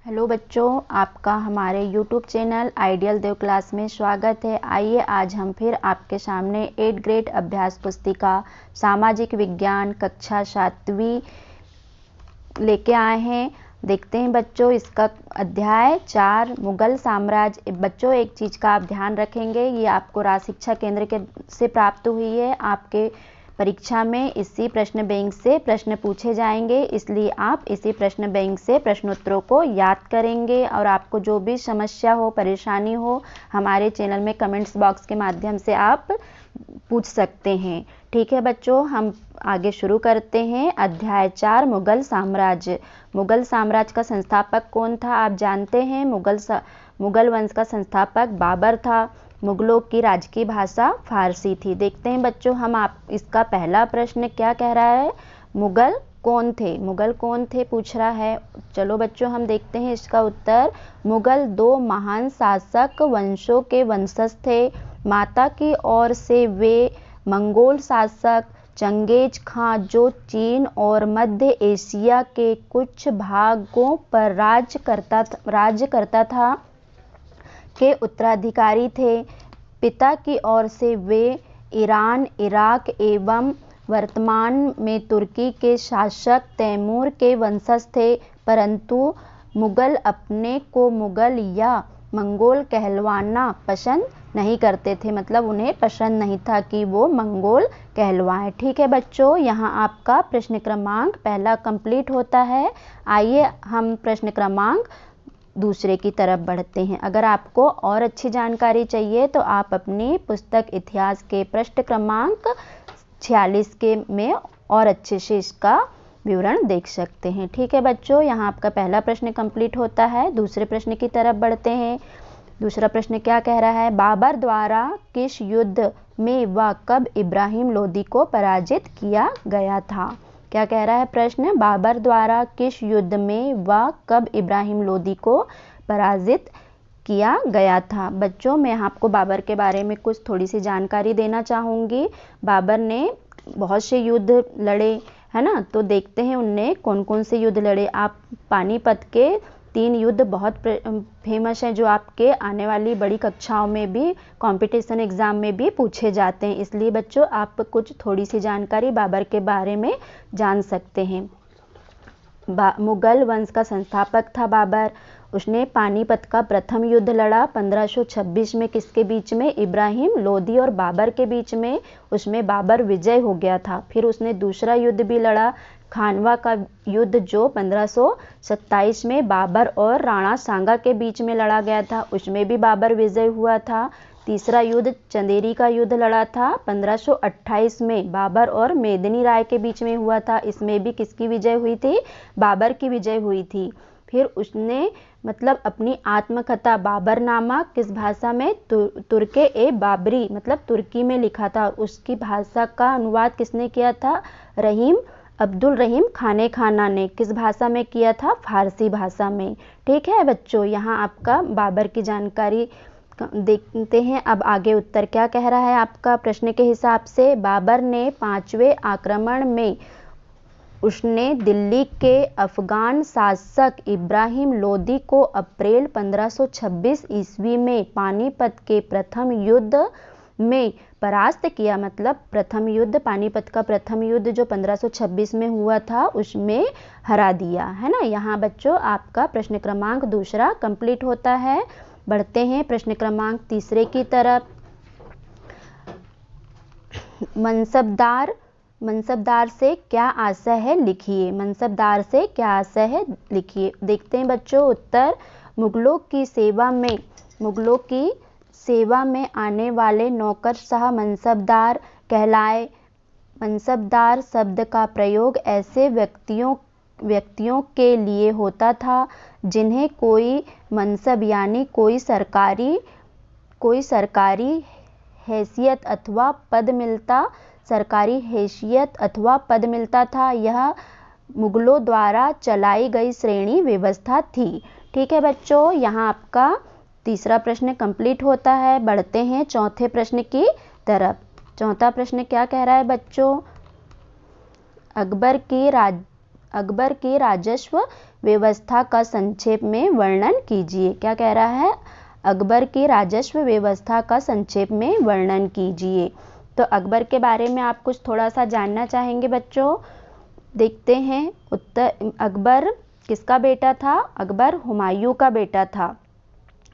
Hello बच्चों, आपका हमारे YouTube चैनल आइडियल देव क्लास में स्वागत है। आइए आज हम फिर आपके सामने 8th ग्रेड अभ्यास पुस्तिका सामाजिक विज्ञान कक्षा 7वीं लेके आए हैं। देखते हैं बच्चों, इसका अध्याय 4 मुगल साम्राज्य। बच्चों एक चीज़ का आप ध्यान रखेंगे, ये आपको राज शिक्षा केंद्र से प्राप्त हुई है। आपके परीक्षा में इसी प्रश्न बैंक से प्रश्न पूछे जाएंगे, इसलिए आप इसी प्रश्न बैंक से प्रश्नोत्तरों को याद करेंगे। और आपको जो भी समस्या हो, परेशानी हो, हमारे चैनल में कमेंट्स बॉक्स के माध्यम से आप पूछ सकते हैं। ठीक है बच्चों, हम आगे शुरू करते हैं। अध्याय 4 मुगल साम्राज्य। मुगल साम्राज्य का संस्थापक कौन था? आप जानते हैं, मुगल वंश का संस्थापक बाबर था। मुगलों की राजकीय भाषा फारसी थी। देखते हैं बच्चों, इसका पहला प्रश्न क्या कह रहा है? मुगल कौन थे? मुगल कौन थे पूछ रहा है। चलो बच्चों हम देखते हैं इसका उत्तर। मुगल 2 महान शासक वंशों के वंशज थे। माता की ओर से वे मंगोल शासक चंगेज खां, जो चीन और मध्य एशिया के कुछ भागों पर राज्य करता था, के उत्तराधिकारी थे। पिता की ओर से वे ईरान, इराक एवं वर्तमान में तुर्की के शासक तैमूर के वंशज थे, परंतु मुगल अपने को मुगल या मंगोल कहलवाना पसंद नहीं करते थे। मतलब उन्हें पसंद नहीं था कि वो मंगोल कहलवाएं। ठीक है बच्चों, यहाँ आपका प्रश्न क्रमांक पहला कंप्लीट होता है। आइए हम प्रश्न क्रमांक दूसरे की तरफ बढ़ते हैं। अगर आपको और अच्छी जानकारी चाहिए तो आप अपनी पुस्तक इतिहास के पृष्ठ क्रमांक 46 के में और अच्छे से इसका विवरण देख सकते हैं। ठीक है बच्चों, यहाँ आपका पहला प्रश्न कंप्लीट होता है। दूसरे प्रश्न की तरफ बढ़ते हैं। दूसरा प्रश्न क्या कह रहा है? बाबर द्वारा किस युद्ध में व कब इब्राहिम लोदी को पराजित किया गया था? क्या कह रहा है प्रश्न? बाबर द्वारा किस युद्ध में व कब इब्राहिम लोदी को पराजित किया गया था? बच्चों मैं आपको बाबर के बारे में कुछ थोड़ी सी जानकारी देना चाहूँगी। बाबर ने बहुत से युद्ध लड़े, है ना। तो देखते हैं उनने कौन कौन से युद्ध लड़े। आप पानीपत के 3 युद्ध बहुत फेमस हैं, जो आपके आने वाली बड़ी कक्षाओं में भी, कंपटीशन एग्जाम में भी पूछे जाते हैं। इसलिए बच्चों आप कुछ थोड़ी सी जानकारी बाबर के बारे में जान सकते हैं। मुगल वंश का संस्थापक था बाबर। उसने पानीपत का प्रथम युद्ध लड़ा 1526 में। किसके बीच में? इब्राहिम लोदी और बाबर के बीच में। उसमें बाबर विजय हो गया था। फिर उसने दूसरा युद्ध भी लड़ा, खानवा का युद्ध, जो 1527 में बाबर और राणा सांगा के बीच में लड़ा गया था। उसमें भी बाबर विजय हुआ था। तीसरा युद्ध चंदेरी का युद्ध लड़ा था 1528 में, बाबर और मेदिनी राय के बीच में हुआ था। इसमें भी किसकी विजय हुई थी? बाबर की विजय हुई थी। फिर उसने मतलब अपनी आत्मकथा बाबरनामा किस भाषा में? तुर्के ए बाबरी, मतलब तुर्की में लिखा था। उसकी भाषा का अनुवाद किसने किया था? अब्दुल रहीम खाने खाना ने। किस भाषा में किया था? फारसी भाषा में। ठीक है बच्चों, यहाँ आपका बाबर की जानकारी देखते हैं। अब आगे उत्तर क्या कह रहा है आपका प्रश्न के हिसाब से? बाबर ने 5वें आक्रमण में उसने दिल्ली के अफगान शासक इब्राहिम लोदी को अप्रैल 1526 ईस्वी में पानीपत के प्रथम युद्ध में परास्त किया। मतलब प्रथम युद्ध, पानीपत का प्रथम युद्ध जो 1526 में हुआ था, उसमें हरा दिया, है ना। यहाँ बच्चों आपका प्रश्न क्रमांक दूसरा कंप्लीट होता है। बढ़ते हैं प्रश्न क्रमांक तीसरे की तरफ। मनसबदार से क्या आशय है लिखिए। मनसबदार से क्या आशय है लिखिए। देखते हैं बच्चों उत्तर। मुगलों की सेवा में आने वाले नौकरशाह मनसबदार कहलाए। मनसबदार शब्द का प्रयोग ऐसे व्यक्तियों के लिए होता था जिन्हें कोई मनसब यानी कोई सरकारी हैसियत अथवा पद मिलता था। यह मुगलों द्वारा चलाई गई श्रेणी व्यवस्था थी। ठीक है बच्चों, यहाँ आपका तीसरा प्रश्न कंप्लीट होता है। बढ़ते हैं चौथे प्रश्न की तरफ। चौथा प्रश्न क्या कह रहा है बच्चों? अकबर की राजस्व व्यवस्था का संक्षेप में वर्णन कीजिए। क्या कह रहा है? अकबर की राजस्व व्यवस्था का संक्षेप में वर्णन कीजिए। तो अकबर के बारे में आप कुछ थोड़ा सा जानना चाहेंगे बच्चों? देखते हैं। उत्तर, अकबर किसका बेटा था? अकबर हुमायूं का बेटा था।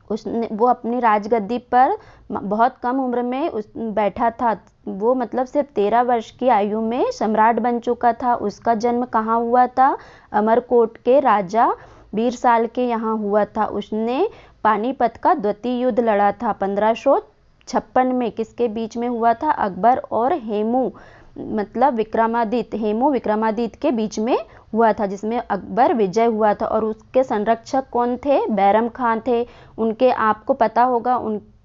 वो अपनी राजगद्दी पर बहुत कम उम्र में बैठा था। वो मतलब सिर्फ 13 वर्ष की आयु में सम्राट बन चुका था। उसका जन्म कहाँ हुआ था? अमरकोट के राजा बीरसाल के यहाँ हुआ था। उसने पानीपत का द्वितीय युद्ध लड़ा था 1556 में। किसके बीच में हुआ था? अकबर और हेमू मतलब विक्रमादित्य, हेमू विक्रमादित्य के बीच में हुआ था, जिसमें अकबर विजय हुआ था। और उसके संरक्षक कौन थे? बैरम खान थे। उनके आपको पता होगा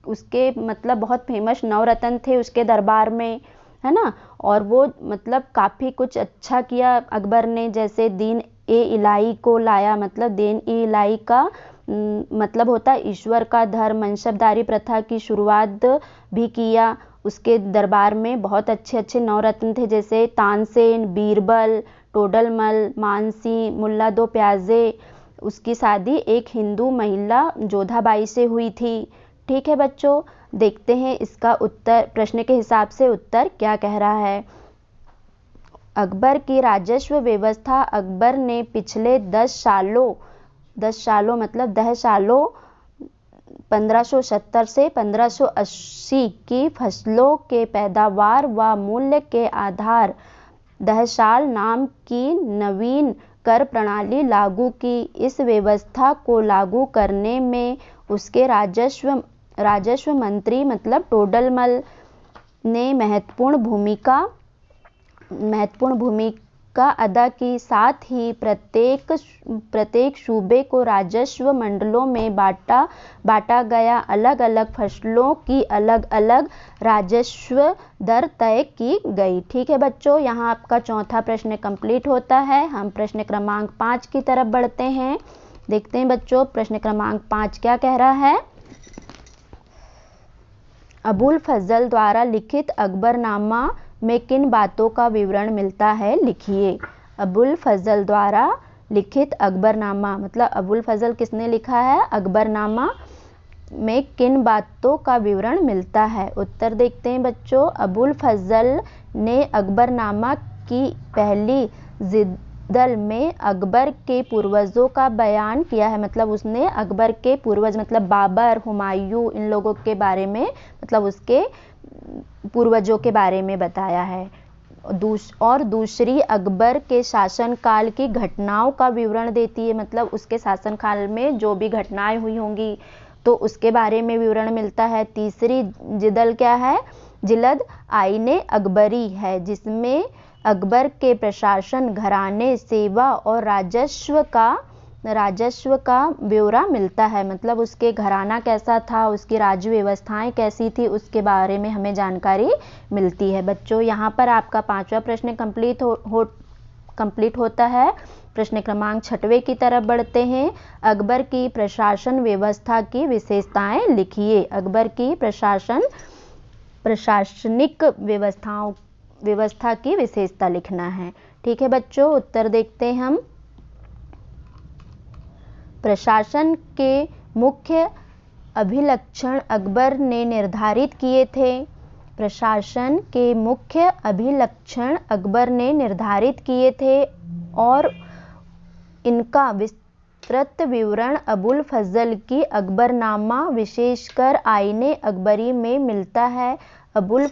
उसके मतलब बहुत फेमस नवरत्न थे उसके दरबार में, है ना। और वो मतलब काफ़ी कुछ अच्छा किया अकबर ने, जैसे दीन ए इलाही को लाया। मतलब दीन ए इलाही का मतलब होता है ईश्वर का धर्म। मनसबदारी प्रथा की शुरुआत भी किया। उसके दरबार में बहुत अच्छे अच्छे नवरत्न थे, जैसे तानसेन, बीरबल, टोडरमल, मानसिंह, मुल्ला दो प्याजे। उसकी शादी एक हिंदू महिला जोधाबाई से हुई थी। ठीक है बच्चों, देखते हैं इसका उत्तर, प्रश्न के हिसाब से उत्तर क्या कह रहा है। अकबर की राजस्व व्यवस्था। अकबर ने पिछले 10 सालों मतलब 10 सालों 1570 से 1580 की फसलों के पैदावार व मूल्य के आधार 10 साल नाम की नवीन कर प्रणाली लागू की। इस व्यवस्था को लागू करने में उसके राजस्व मंत्री मतलब टोडरमल ने महत्वपूर्ण भूमिका अदा की। साथ ही प्रत्येक सूबे को राजस्व मंडलों में बांटा गया। अलग अलग फसलों की अलग अलग राजस्व दर तय की गई। ठीक है बच्चों, यहाँ आपका चौथा प्रश्न कंप्लीट होता है। हम प्रश्न क्रमांक 5 की तरफ बढ़ते हैं। देखते हैं बच्चों, प्रश्न क्रमांक 5 क्या कह रहा है। अबुल फजल द्वारा लिखित अकबरनामा में किन बातों का विवरण मिलता है? लिखिए। अबुल फजल द्वारा लिखित अकबरनामा मतलब अबुल फजल किसने लिखा है? अकबरनामा में किन बातों का विवरण मिलता है? उत्तर देखते हैं बच्चों। अबुल फजल ने अकबरनामा की पहली जिल्द में अकबर के पूर्वजों का बयान किया है। मतलब उसने अकबर के पूर्वज मतलब बाबर, हुमायूं, इन लोगों के बारे में मतलब उसके पूर्वजों के बारे में बताया है। और दूसरी अकबर के शासनकाल की घटनाओं का विवरण देती है। मतलब उसके शासनकाल में जो भी घटनाएं हुई होंगी तो उसके बारे में विवरण मिलता है। तीसरी जिल्द क्या है? जिल्द आईने अकबरी है, जिसमें अकबर के प्रशासन, घराने, सेवा और राजस्व का ब्यौरा मिलता है। मतलब उसके घराना कैसा था, उसकी राज्य व्यवस्थाएं कैसी थी, उसके बारे में हमें जानकारी मिलती है। बच्चों यहाँ पर आपका 5वां प्रश्न कंप्लीट होता है। प्रश्न क्रमांक 6वें की तरफ बढ़ते हैं। अकबर की प्रशासन व्यवस्था की विशेषताएं लिखिए। अकबर की प्रशासनिक व्यवस्था की विशेषता लिखना है। ठीक है बच्चों, उत्तर देखते हैं हम। प्रशासन के मुख्य अभिलक्षण अकबर ने निर्धारित किए थे। प्रशासन के मुख्य अभिलक्षण अकबर ने निर्धारित किए थे और इनका विस्तृत विवरण अबुल फजल की अकबरनामा विशेषकर आईने अकबरी में मिलता है। अबुल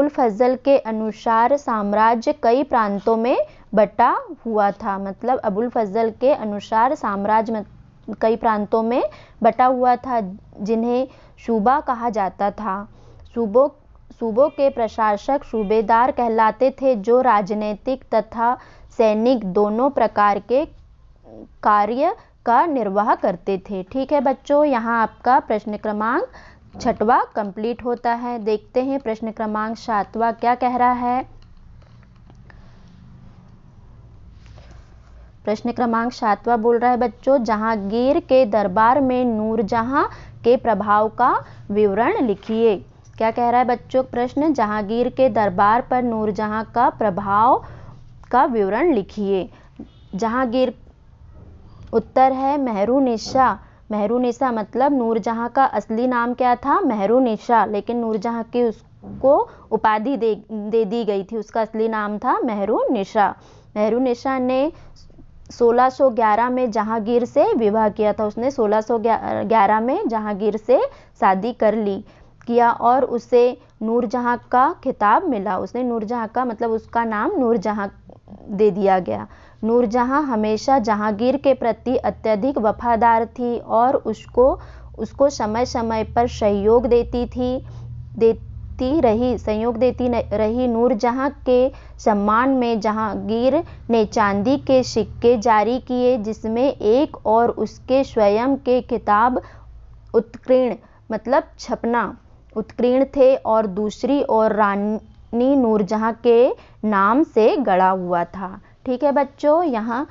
फजल के अनुसार साम्राज्य कई प्रांतों में बटा हुआ था। मतलब अबुल फजल के अनुसार साम्राज्य कई प्रांतों में बटा हुआ था, जिन्हें सूबा कहा जाता था। सूबों के प्रशासक सूबेदार कहलाते थे, जो राजनीतिक तथा सैनिक दोनों प्रकार के कार्य का निर्वाह करते थे। ठीक है बच्चों, यहाँ आपका प्रश्न क्रमांक 6वां कंप्लीट होता है। देखते हैं प्रश्न क्रमांक 7वां क्या कह रहा है। प्रश्न क्रमांक 7वां बोल रहा है बच्चों, जहांगीर के दरबार में नूरजहां के प्रभाव का विवरण लिखिए। क्या कह रहा है बच्चों प्रश्न? जहांगीर के दरबार पर नूरजहां का प्रभाव इसका विवरण लिखिए। जहांगीर, उत्तर है मेहरुनिसा। मेहरुनिसा मतलब नूरजहां का असली नाम क्या था? मेहरुनिसा, लेकिन नूरजहां की उसको उपाधि दे दी गई थी। उसका असली नाम था मेहरुनिसा। मेहरुनिसा ने 1611 में जहांगीर से विवाह किया था। उसने 1611 में जहांगीर से शादी कर ली किया और उसे नूरजहां का खिताब मिला। उसने नूरजहां का मतलब उसका नाम नूरजहां दे दिया गया। नूरजहां हमेशा जहांगीर के प्रति अत्यधिक वफादार थी और उसको समय समय पर सहयोग देती रही। नूरजहां के सम्मान में जहांगीर ने चांदी के सिक्के जारी किए, जिसमें एक और उसके स्वयं के खिताब उत्कीर्ण मतलब छपना उत्कीर्ण थे और दूसरी ओर रानी नूरजहां के नाम से गढ़ा हुआ था। ठीक है बच्चों, यहाँ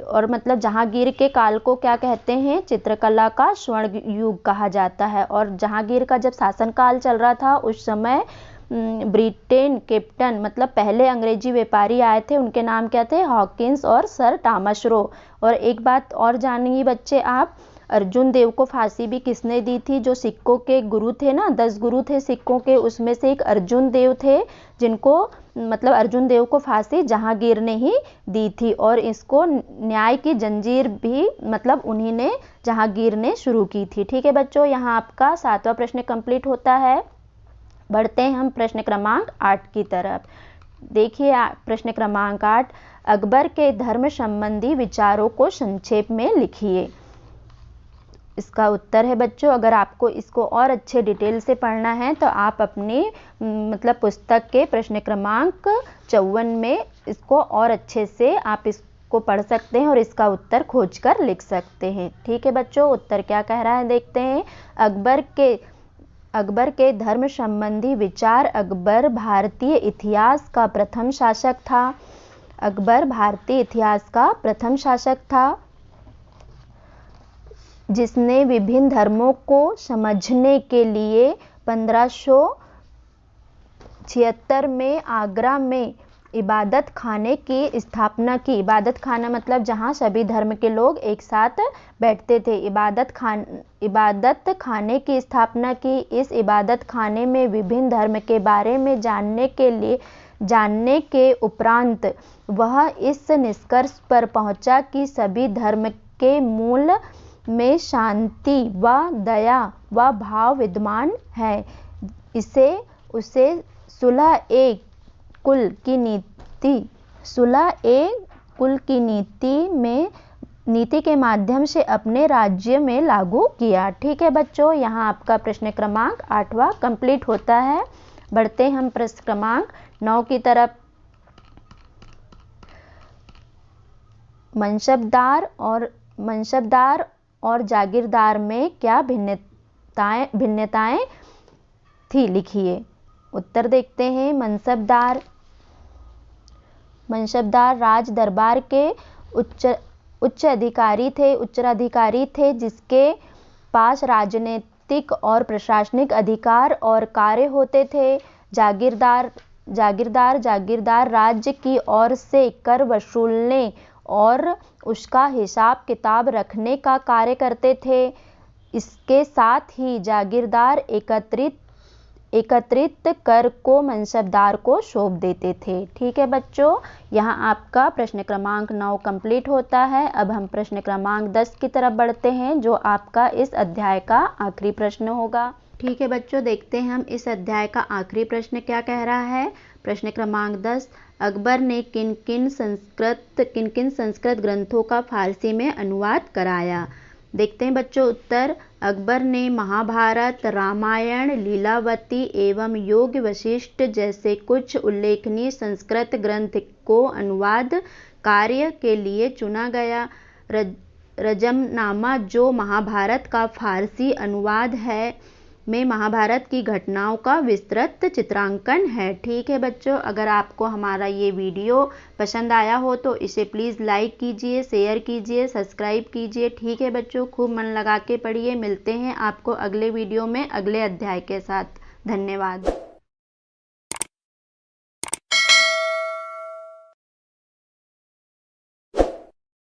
और मतलब जहांगीर के काल को क्या कहते हैं? चित्रकला का स्वर्ण युग कहा जाता है। और जहांगीर का जब शासनकाल चल रहा था उस समय ब्रिटेन कैप्टन मतलब पहले अंग्रेजी व्यापारी आए थे, उनके नाम क्या थे? हॉकिंस और सर टॉमस रो। और एक बात और जानिए बच्चे आप, अर्जुन देव को फांसी भी किसने दी थी? जो सिक्कों के गुरु थे ना, 10 गुरु थे सिक्कों के, उसमें से एक अर्जुन देव थे, जिनको मतलब अर्जुन देव को फांसी जहांगीर ने ही दी थी। और इसको न्याय की जंजीर भी मतलब उन्हीं ने जहांगीर ने शुरू की थी। ठीक है बच्चों, यहाँ आपका 7वां प्रश्न कंप्लीट होता है। बढ़ते हैं हम प्रश्न क्रमांक 8 की तरफ। देखिए प्रश्न क्रमांक 8, अकबर के धर्म संबंधी विचारों को संक्षेप में लिखिए। इसका उत्तर है बच्चों, अगर आपको इसको और अच्छे डिटेल से पढ़ना है तो आप अपनी मतलब पुस्तक के प्रश्न क्रमांक 54 में इसको और अच्छे से आप इसको पढ़ सकते हैं और इसका उत्तर खोजकर लिख सकते हैं। ठीक है बच्चों, उत्तर क्या कह रहा है देखते हैं। अकबर के धर्म संबंधी विचार। अकबर भारतीय इतिहास का प्रथम शासक था। अकबर भारतीय इतिहास का प्रथम शासक था जिसने विभिन्न धर्मों को समझने के लिए 1576 में आगरा में इबादत खाने की स्थापना की। इबादत खाना मतलब जहां सभी धर्म के लोग एक साथ बैठते थे। इबादत खाने की स्थापना की। इस इबादत खाने में विभिन्न धर्म के बारे में जानने के उपरांत वह इस निष्कर्ष पर पहुंचा कि सभी धर्म के मूल में शांति व दया व भाव विद्यमान है। उसे सुलह-ए-कुल की नीति के माध्यम से अपने राज्य में लागू किया। ठीक है बच्चों, यहाँ आपका प्रश्न क्रमांक 8वां कंप्लीट होता है। बढ़ते हम प्रश्न क्रमांक 9 की तरफ। मनसबदार और जागीरदार में क्या भिन्नताएं थी? लिखिए। उत्तर देखते हैं। मनसबदार राज दरबार के उत्तराधिकारी थे जिसके पास राजनीतिक और प्रशासनिक अधिकार और कार्य होते थे। जागीरदार राज्य की ओर से कर वसूलने और उसका हिसाब किताब रखने का कार्य करते थे। इसके साथ ही जागीरदार एकत्रित कर को मनसबदार को सौंप देते थे। ठीक है बच्चों, यहाँ आपका प्रश्न क्रमांक 9 कंप्लीट होता है। अब हम प्रश्न क्रमांक 10 की तरफ बढ़ते हैं, जो आपका इस अध्याय का आखिरी प्रश्न होगा। ठीक है बच्चों, देखते हैं हम इस अध्याय का आखिरी प्रश्न क्या कह रहा है। प्रश्न क्रमांक 10, अकबर ने किन किन संस्कृत ग्रंथों का फारसी में अनुवाद कराया? देखते हैं बच्चों उत्तर। अकबर ने महाभारत, रामायण, लीलावती एवं योग वशिष्ठ जैसे कुछ उल्लेखनीय संस्कृत ग्रंथ को अनुवाद कार्य के लिए चुना गया। रजमनामा, जो महाभारत का फारसी अनुवाद है, में महाभारत की घटनाओं का विस्तृत चित्रांकन है। ठीक है बच्चों, अगर आपको हमारा ये वीडियो पसंद आया हो तो इसे प्लीज़ लाइक कीजिए, शेयर कीजिए, सब्सक्राइब कीजिए। ठीक है बच्चों, खूब मन लगा के पढ़िए। मिलते हैं आपको अगले वीडियो में अगले अध्याय के साथ। धन्यवाद।